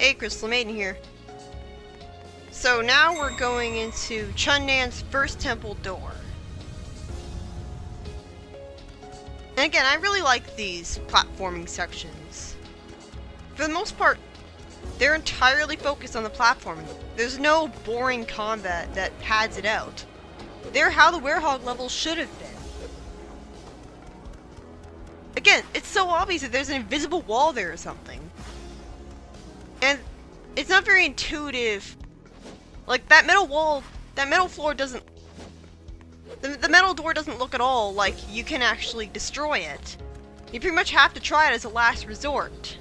Hey, Crystal Maiden here. So now we're going into Chun-Nan's first temple door. And again, I really like these platforming sections. For the most part, they're entirely focused on the platforming. There's no boring combat that pads it out. They're how the Werehog levels should have been. Again, it's so obvious that there's an invisible wall there or something. And it's not very intuitive. Like, that metal wall, that metal floor doesn't... The metal door doesn't look at all like you can actually destroy it. You pretty much have to try it as a last resort.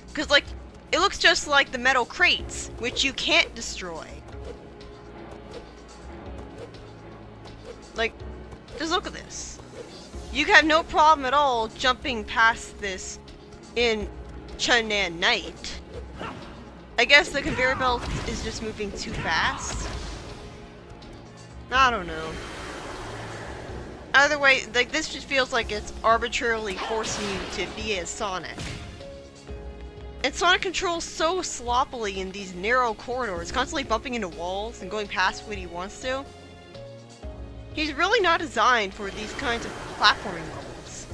Because, like, it looks just like the metal crates, which you can't destroy. Like, just look at this. You have no problem at all jumping past this in Chun-Nan Night. I guess the conveyor belt is just moving too fast. I don't know. Either way, like, this just feels like it's arbitrarily forcing you to be as Sonic. And Sonic controls so sloppily in these narrow corridors, constantly bumping into walls and going past what he wants to. He's really not designed for these kinds of platforming levels.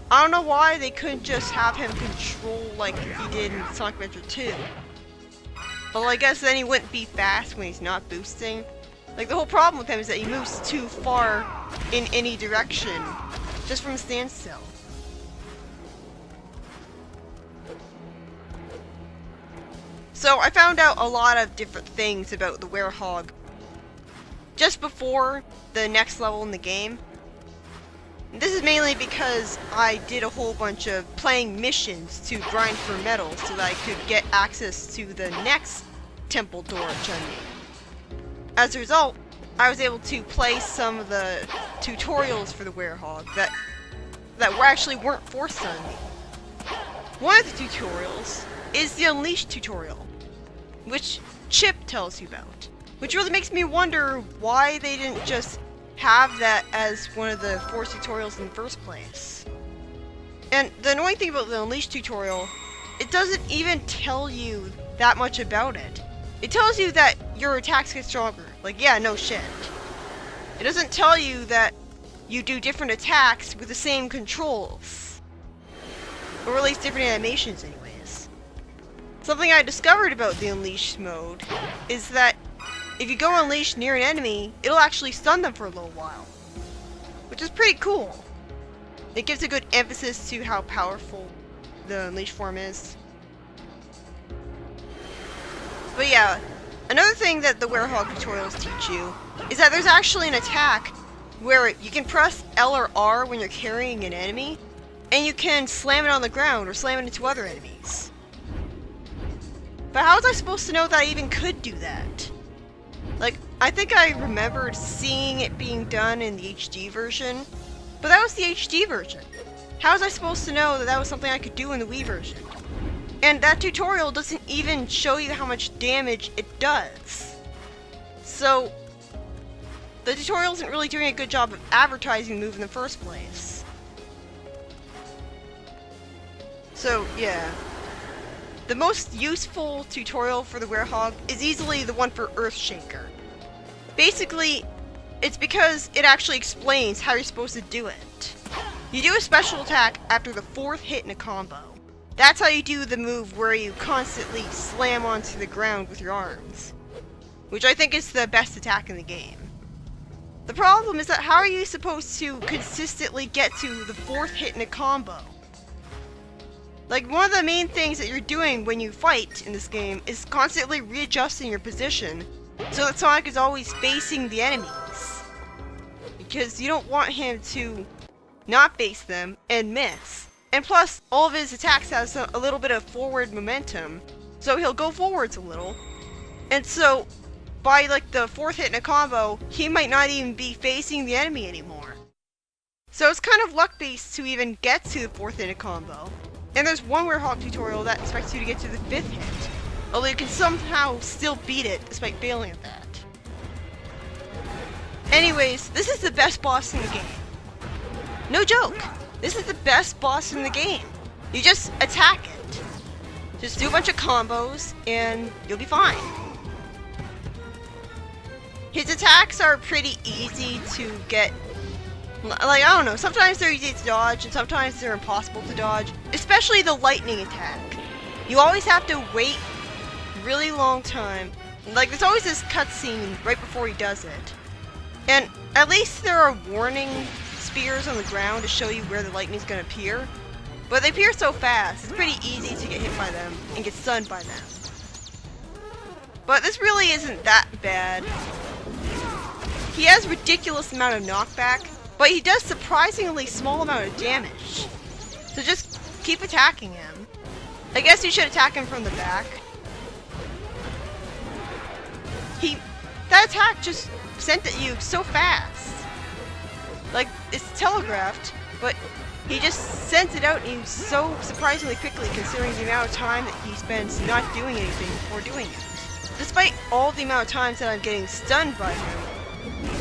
I don't know why they couldn't just have him control like he did in Sonic Adventure 2. Well, I guess then he wouldn't be fast when he's not boosting. Like, the whole problem with him is that he moves too far in any direction, just from a standstill. So, I found out a lot of different things about the Werehog just before the next level in the game. This is mainly because I did a whole bunch of playing missions to grind for metal so that I could get access to the next temple door at Chun-Nan. As a result, I was able to play some of the tutorials for the Werehog that actually weren't forced on me. One of the tutorials is the Unleash tutorial, which Chip tells you about, which really makes me wonder why they didn't just have that as one of the forced tutorials in the first place. And the annoying thing about the Unleash tutorial, it doesn't even tell you that much about it. It tells you that your attacks get stronger. Like, yeah, no shit. It doesn't tell you that you do different attacks with the same controls. Or at least different animations anyways. Something I discovered about the Unleash mode is that if you go Unleash near an enemy, it'll actually stun them for a little while. Which is pretty cool. It gives a good emphasis to how powerful the Unleash form is. But yeah, another thing that the Werehog tutorials teach you is that there's actually an attack where you can press L or R when you're carrying an enemy, and you can slam it on the ground or slam it into other enemies. But how was I supposed to know that I even could do that? Like, I think I remembered seeing it being done in the HD version, but that was the HD version. How was I supposed to know that that was something I could do in the Wii version? And that tutorial doesn't even show you how much damage it does. So, the tutorial isn't really doing a good job of advertising the move in the first place. So, yeah. The most useful tutorial for the Werehog is easily the one for Earthshaker. Basically, it's because it actually explains how you're supposed to do it. You do a special attack after the 4th hit in a combo. That's how you do the move where you constantly slam onto the ground with your arms. Which I think is the best attack in the game. The problem is that how are you supposed to consistently get to the 4th hit in a combo? Like, one of the main things that you're doing when you fight in this game is constantly readjusting your position so that Sonic is always facing the enemies. Because you don't want him to not face them and miss. And plus, all of his attacks has a little bit of forward momentum, so he'll go forwards a little. And so, by like the 4th hit in a combo, he might not even be facing the enemy anymore. So it's kind of luck-based to even get to the 4th hit in a combo. And there's one Werehog tutorial that expects you to get to the 5th hit, although you can somehow still beat it despite failing at that. Anyways, this is the best boss in the game. No joke! This is the best boss in the game. You just attack it. Just do a bunch of combos and you'll be fine. His attacks are pretty easy to get. Like, I don't know, sometimes they're easy to dodge and sometimes they're impossible to dodge. Especially the lightning attack. You always have to wait a really long time. Like, there's always this cutscene right before he does it. And at least there are warning spears on the ground to show you where the lightning's gonna appear. But they appear so fast, it's pretty easy to get hit by them and get stunned by them. But this really isn't that bad. He has a ridiculous amount of knockback, but he does surprisingly small amount of damage. So just keep attacking him. I guess you should attack him from the back. That attack just sent at you so fast. Like, it's telegraphed, but he just sends it out at you so surprisingly quickly considering the amount of time that he spends not doing anything before doing it. Despite all the amount of times that I'm getting stunned by him,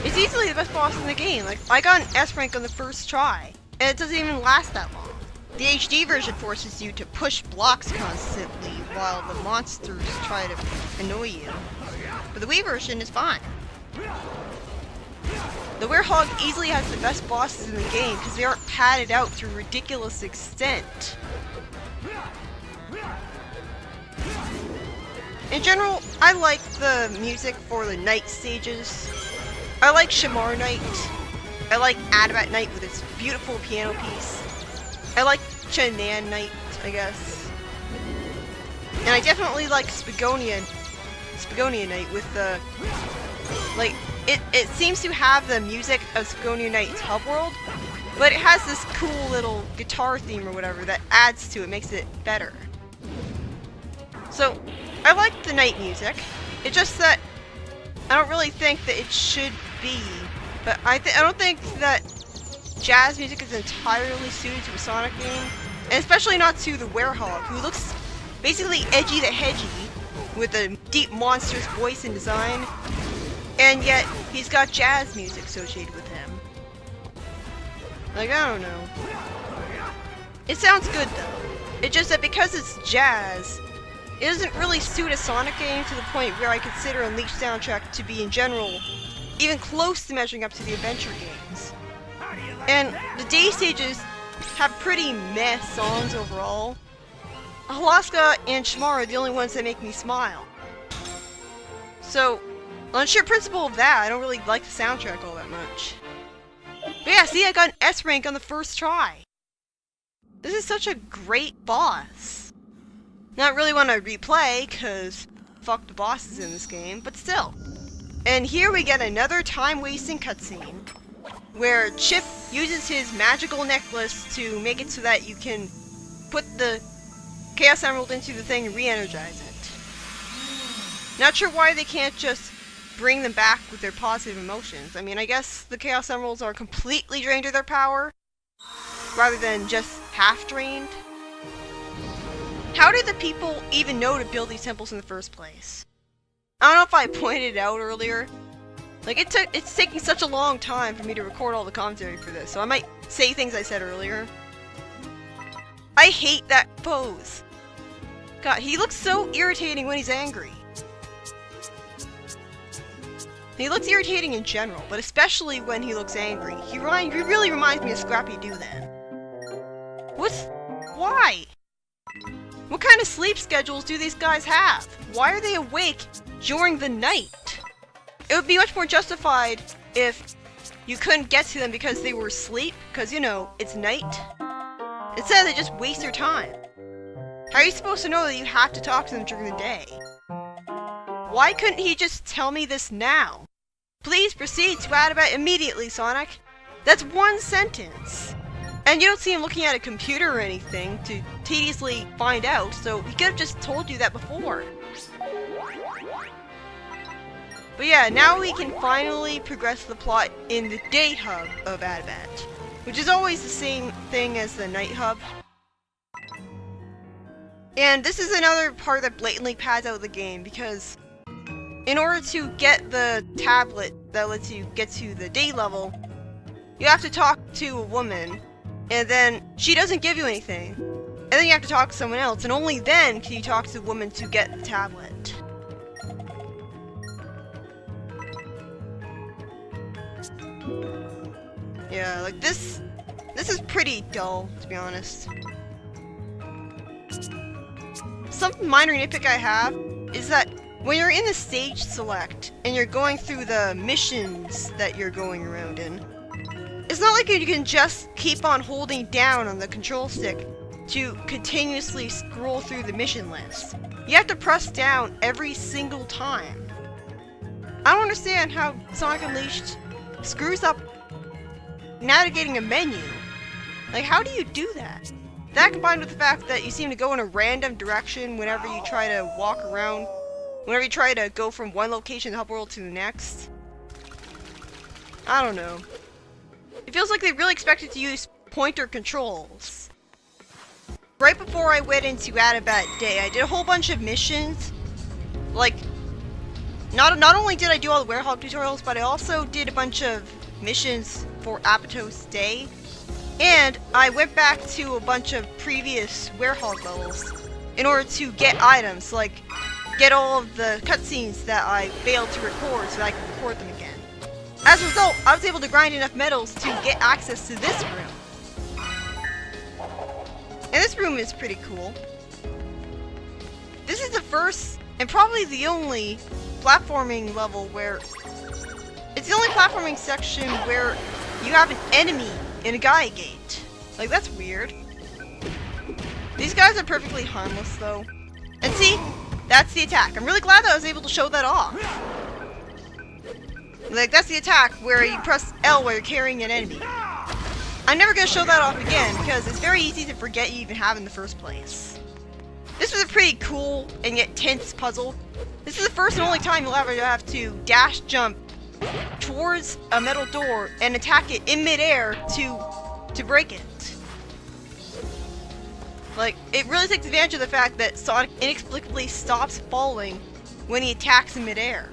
it's easily the best boss in the game. Like, I got an S rank on the first try, and it doesn't even last that long. The HD version forces you to push blocks constantly while the monsters try to annoy you. But the Wii version is fine. The Werehog easily has the best bosses in the game because they aren't padded out to a ridiculous extent. In general, I like the music for the night stages. I like Shamar Night. I like Adabat Night with its beautiful piano piece. I like Chun-Nan Night, I guess. And I definitely like Spagonia Night with the... Like, it seems to have the music of Spagonia Night's hub world, but it has this cool little guitar theme or whatever that adds to it, makes it better. So, I like the night music. It's just that I don't really think that it should be, but I don't think that jazz music is entirely suited to a Sonic game, and especially not to the Werehog, who looks basically edgy to hedgy, with a deep monstrous voice and design, and yet he's got jazz music associated with him. Like, I don't know. It sounds good though. It's just that because it's jazz, it doesn't really suit a Sonic game to the point where I consider Unleashed soundtrack to be in general even close to measuring up to the adventure games. And the day stages have pretty meh songs overall. Alaska and Shamar are the only ones that make me smile. So, on sheer principle of that, I don't really like the soundtrack all that much. But yeah, see, I got an S rank on the first try. This is such a great boss. Not really want to replay, cause fuck the bosses in this game, but still. And here we get another time-wasting cutscene, where Chip uses his magical necklace to make it so that you can put the Chaos Emerald into the thing and re-energize it. Not sure why they can't just bring them back with their positive emotions. I mean, I guess the Chaos Emeralds are completely drained of their power, rather than just half drained. How did the people even know to build these temples in the first place? I don't know if I pointed it out earlier. Like, it's taking such a long time for me to record all the commentary for this, so I might say things I said earlier. I hate that pose. God, he looks so irritating when he's angry. He looks irritating in general, but especially when he looks angry. He really reminds me of Scrappy-Doo then. Why? What kind of sleep schedules do these guys have? Why are they awake during the night? It would be much more justified if you couldn't get to them because they were asleep, because, you know, it's night. Instead, they just waste their time. How are you supposed to know that you have to talk to them during the day? Why couldn't he just tell me this now? Please proceed to Adabat immediately, Sonic. That's one sentence. And you don't see him looking at a computer or anything to tediously find out, so he could have just told you that before. But yeah, now we can finally progress the plot in the day hub of Adabat, which is always the same thing as the night hub. And this is another part that blatantly pads out the game, because in order to get the tablet that lets you get to the day level, you have to talk to a woman, and then she doesn't give you anything. And then you have to talk to someone else, and only then can you talk to the woman to get the tablet. Yeah, like this is pretty dull, to be honest. Some minor nitpick I have is that when you're in the stage select and you're going through the missions that you're going around in, it's not like you can just keep on holding down on the control stick to continuously scroll through the mission list. You have to press down every single time. I don't understand how Sonic Unleashed screws up navigating a menu. Like, how do you do that? That combined with the fact that you seem to go in a random direction whenever you try to walk around, whenever you try to go from one location in the hub world to the next. I don't know. It feels like they really expected to use pointer controls. Right before I went into Adabat Day, I did a whole bunch of missions. Like, not only did I do all the Werehog tutorials, but I also did a bunch of missions for Apotos Day. And I went back to a bunch of previous Werehog levels in order to get items, like get all of the cutscenes that I failed to record so that I could record them again. As a result, I was able to grind enough medals to get access to this room. And this room is pretty cool. This is the first, and probably the only, platforming level where... It's the only platforming section where you have an enemy in a Gaia Gate. Like, that's weird. These guys are perfectly harmless, though. And see? That's the attack. I'm really glad that I was able to show that off. Like, that's the attack where you press L while you're carrying an enemy. I'm never going to show that off again because it's very easy to forget you even have in the first place. This was a pretty cool and yet tense puzzle. This is the first and only time you'll ever have to dash jump towards a metal door and attack it in midair to break it. Like, it really takes advantage of the fact that Sonic inexplicably stops falling when he attacks in midair.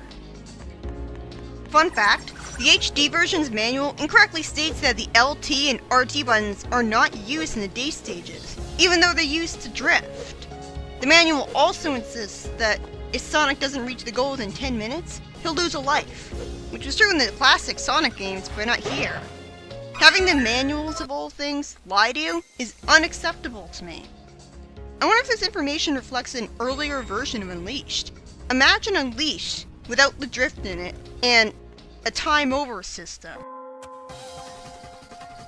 Fun fact, the HD version's manual incorrectly states that the LT and RT buttons are not used in the day stages, even though they're used to drift. The manual also insists that if Sonic doesn't reach the goal within 10 minutes, he'll lose a life, which was true in the classic Sonic games, but not here. Having the manuals of all things lie to you is unacceptable to me. I wonder if this information reflects an earlier version of Unleashed. Imagine Unleashed without the drift in it, and a time over system.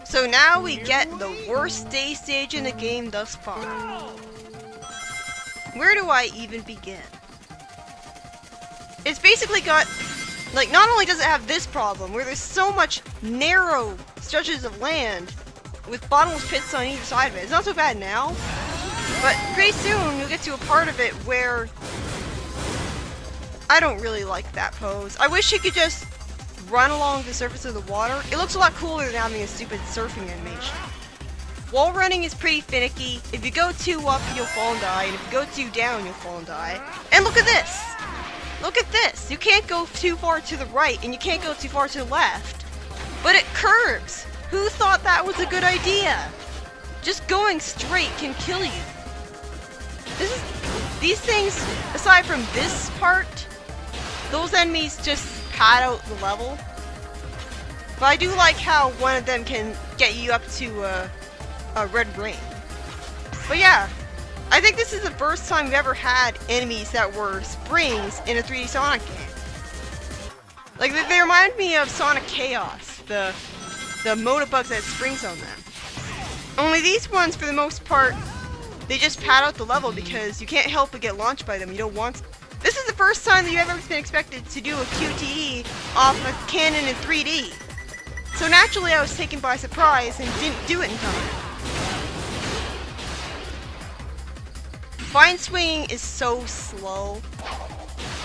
So now we get the worst day stage in the game thus far. Where do I even begin? It's basically got, like, not only does it have this problem, where there's so much narrow stretches of land with bottomless pits on either side of it. It's not so bad now, but pretty soon you'll get to a part of it where I don't really like that pose. I wish you could just run along the surface of the water. It looks a lot cooler than having a stupid surfing animation. Wall running is pretty finicky. If you go too up, you'll fall and die, and if you go too down, you'll fall and die. And look at this! Look at this! You can't go too far to the right, and you can't go too far to the left. But it curves! Who thought that was a good idea? Just going straight can kill you. These things, aside from this part, those enemies just pad out the level. But I do like how one of them can get you up to a red ring. But yeah, I think this is the first time we've ever had enemies that were springs in a 3D Sonic game. Like, they remind me of Sonic Chaos, the motobugs that had springs on them. Only these ones, for the most part, they just pad out the level because you can't help but get launched by them. You don't want to. This is the first time that you've ever been expected to do a QTE off a cannon in 3D. So naturally I was taken by surprise and didn't do it in time. Vine swinging is so slow.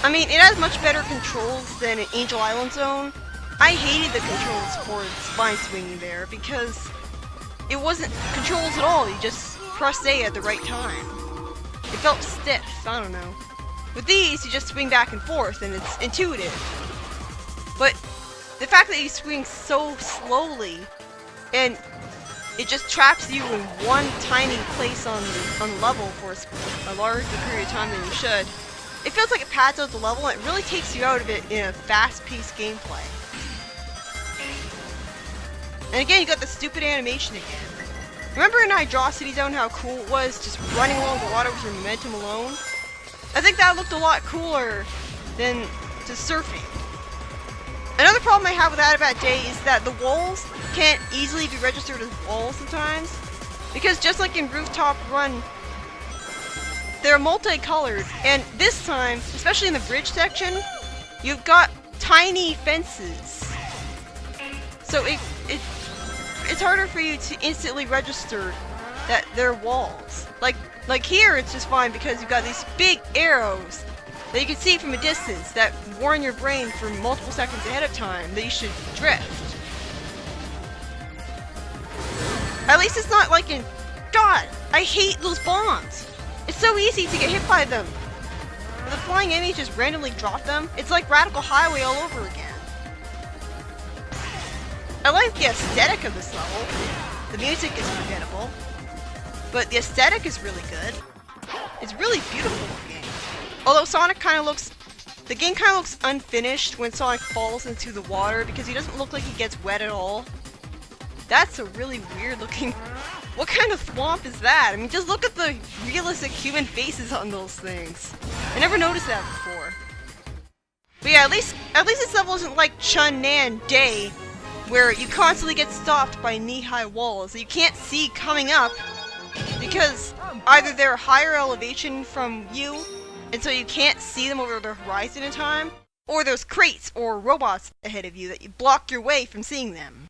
I mean, it has much better controls than in Angel Island Zone. I hated the controls for vine swinging there because it wasn't controls at all. You just press A at the right time. It felt stiff, I don't know. With these, you just swing back and forth, and it's intuitive. But the fact that you swing so slowly, and it just traps you in one tiny place on the level for a larger period of time than you should. It feels like it pads out the level, and it really takes you out of it in a fast-paced gameplay. And again, you got the stupid animation again. Remember in Hydrocity Zone how cool it was just running along the water with your momentum alone? I think that looked a lot cooler than just surfing. Another problem I have with Adabat Day is that the walls can't easily be registered as walls sometimes. Because just like in Rooftop Run, they're multicolored, and this time, especially in the bridge section, you've got tiny fences. So it's harder for you to instantly register that they're walls. Like here, it's just fine because you've got these big arrows that you can see from a distance that warn your brain for multiple seconds ahead of time that you should drift. At least it's not like in... God, I hate those bombs! It's so easy to get hit by them. The flying enemies just randomly drop them. It's like Radical Highway all over again. I like the aesthetic of this level. The music is forgettable, but the aesthetic is really good. It's really beautiful looking. Although Sonic kind of looks... The game kind of looks unfinished when Sonic falls into the water because he doesn't look like he gets wet at all. That's a really weird looking... What kind of swamp is that? I mean, just look at the realistic human faces on those things. I never noticed that before. But yeah, at least this level isn't like Chun-Nan Day, where you constantly get stopped by knee-high walls that you can't see coming up because either they're higher elevation from you, and so you can't see them over the horizon in time, or there's crates or robots ahead of you that you block your way from seeing them.